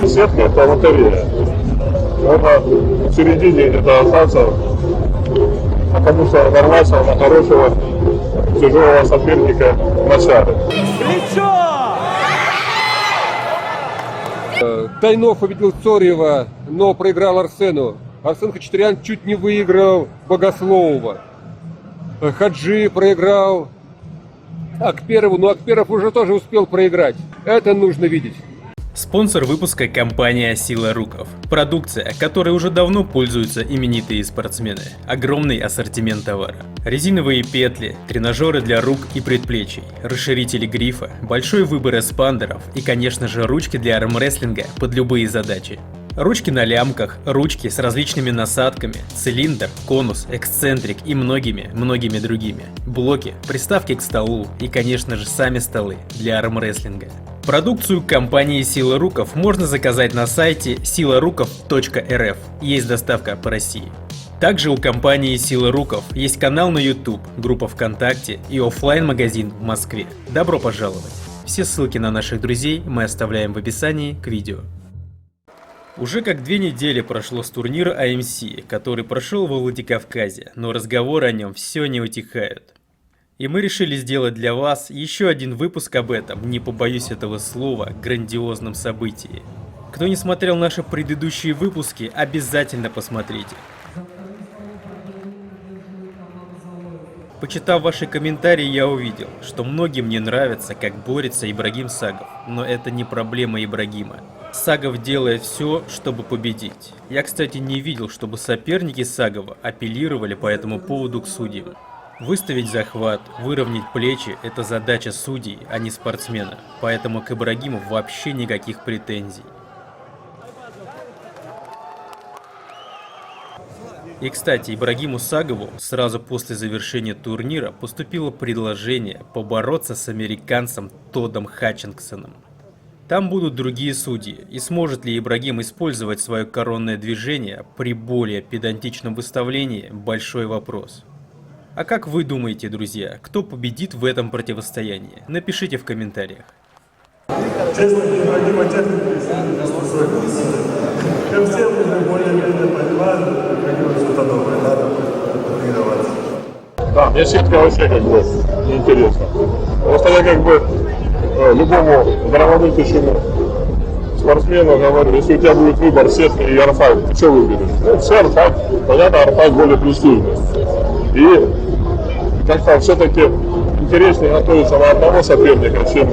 Сетка — это лотерея. Можно в середине где-то остаться, потому что нарваться на хорошего тяжелого соперника в начале. Тайнов победил Цорьева, но проиграл Арсену. Арсен Хачатурян чуть не выиграл Богословова. Хаджи проиграл Акперову, но Акперов уже тоже успел проиграть. Это нужно видеть. Спонсор выпуска — компания Сила Руков. Продукция, которой уже давно пользуются именитые спортсмены. Огромный ассортимент товара. Резиновые петли, тренажеры для рук и предплечий, расширители грифа, большой выбор эспандеров и, конечно же, ручки для армрестлинга под любые задачи. Ручки на лямках, ручки с различными насадками, цилиндр, конус, эксцентрик и многими другими. Блоки, приставки к столу и, конечно же, сами столы для армрестлинга. Продукцию компании Сила Руков можно заказать на сайте silarukov.rf. Есть доставка по России. Также у компании Сила Руков есть канал на YouTube, группа ВКонтакте и оффлайн-магазин в Москве. Добро пожаловать! Все ссылки на наших друзей мы оставляем в описании к видео. Уже как 2 недели прошло с турнира AMC, который прошел во Владикавказе, но разговоры о нем все не утихают. И мы решили сделать для вас еще один выпуск об этом, не побоюсь этого слова, грандиозном событии. Кто не смотрел наши предыдущие выпуски, обязательно посмотрите. Почитав ваши комментарии, я увидел, что многим не нравится, как борется Ибрагим Сагов, но это не проблема Ибрагима. Сагов делает все, чтобы победить. Я, кстати, не видел, чтобы соперники Сагова апеллировали по этому поводу к судьям. Выставить захват, выровнять плечи – это задача судей, а не спортсмена, поэтому к Ибрагиму вообще никаких претензий. И, кстати, Ибрагиму Сагову сразу после завершения турнира поступило предложение побороться с американцем Тоддом Хатчинсоном. Там будут другие судьи, и сможет ли Ибрагим использовать свое коронное движение при более педантичном выставлении – большой вопрос. А как вы думаете, друзья, кто победит в этом противостоянии? Напишите в комментариях. Честно, Ибрагима техники ко всем мы более-менее понимаем, Ибрагима что-то новое, надо тренироваться. Да, мне сетка вообще как бы неинтересно. Просто я как бы любому здравомыслящему спортсмену говорю, если у тебя будет выбор сетки и арфайт, ты что выберешь? Ну, все арфайт, понятно, арфайт более престижный. И как-то все-таки интереснее готовиться на одного соперника, чем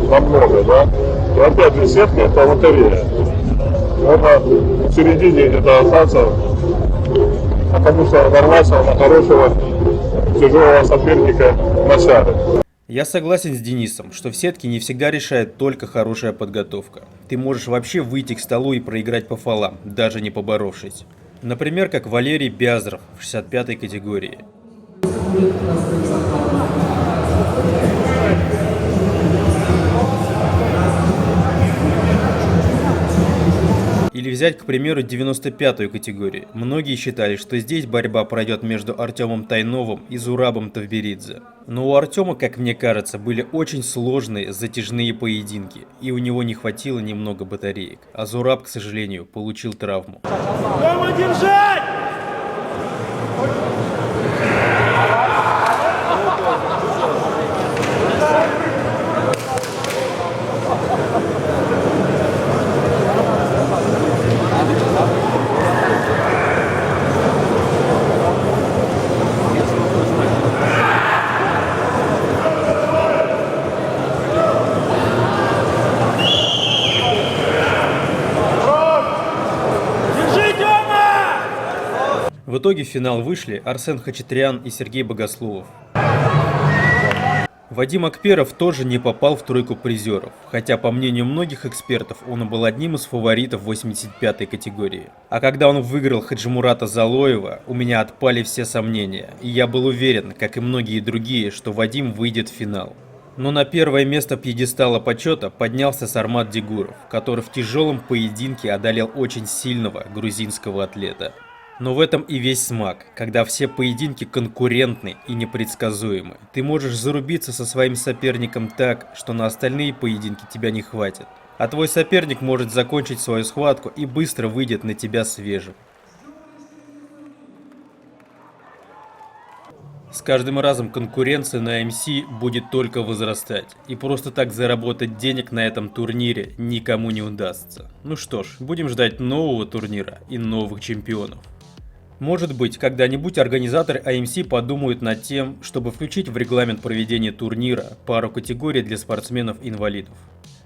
на много, да? И опять же, сетка — это лотерея. Можно в середине где-то остаться, потому что нарваться на хорошего тяжелого соперника в начале. Я согласен с Денисом, что в сетке не всегда решает только хорошая подготовка. Ты можешь вообще выйти к столу и проиграть по фолам, даже не поборовшись. Например, как Валерий Бязров в 65-й категории. Или взять, к примеру, 95-ю категорию. Многие считали, что здесь борьба пройдет между Артемом Тайновым и Зурабом Тавберидзе. Но у Артема, как мне кажется, были очень сложные затяжные поединки, и у него не хватило немного батареек. А Зураб, к сожалению, получил травму. Дома держать! В итоге в финал вышли Арсен Хачатурян и Сергей Богословов. Вадим Акперов тоже не попал в тройку призеров, хотя по мнению многих экспертов он был одним из фаворитов 85-й категории. А когда он выиграл Хаджимурата Залоева, у меня отпали все сомнения, и я был уверен, как и многие другие, что Вадим выйдет в финал. Но на первое место пьедестала почета поднялся Сармат Дегуров, который в тяжелом поединке одолел очень сильного грузинского атлета. Но в этом и весь смак, когда все поединки конкурентны и непредсказуемы. Ты можешь зарубиться со своим соперником так, что на остальные поединки тебя не хватит. А твой соперник может закончить свою схватку и быстро выйдет на тебя свежим. С каждым разом конкуренция на MC будет только возрастать, и просто так заработать денег на этом турнире никому не удастся. Ну что ж, будем ждать нового турнира и новых чемпионов. Может быть, когда-нибудь организаторы AMC подумают над тем, чтобы включить в регламент проведения турнира пару категорий для спортсменов-инвалидов.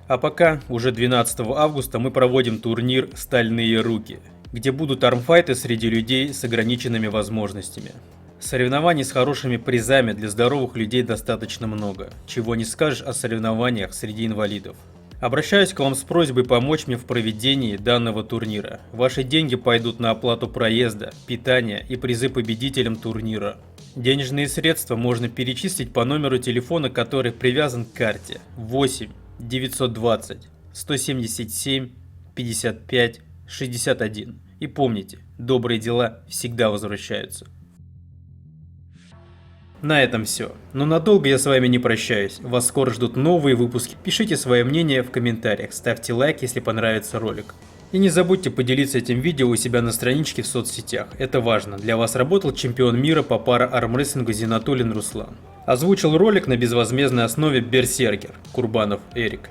А пока, уже 12 августа мы проводим турнир «Стальные руки», где будут армфайты среди людей с ограниченными возможностями. Соревнований с хорошими призами для здоровых людей достаточно много, чего не скажешь о соревнованиях среди инвалидов. Обращаюсь к вам с просьбой помочь мне в проведении данного турнира. Ваши деньги пойдут на оплату проезда, питания и призы победителям турнира. Денежные средства можно перечислить по номеру телефона, который привязан к карте 8 920 177 55 61. И помните, добрые дела всегда возвращаются. На этом все. Но надолго я с вами не прощаюсь. Вас скоро ждут новые выпуски. Пишите свое мнение в комментариях. Ставьте лайк, если понравится ролик. И не забудьте поделиться этим видео у себя на страничке в соцсетях. Это важно. Для вас работал чемпион мира по пара-армрестлингу Зинатуллин Руслан. Озвучил ролик на безвозмездной основе Берсеркер Курбанов Эрик.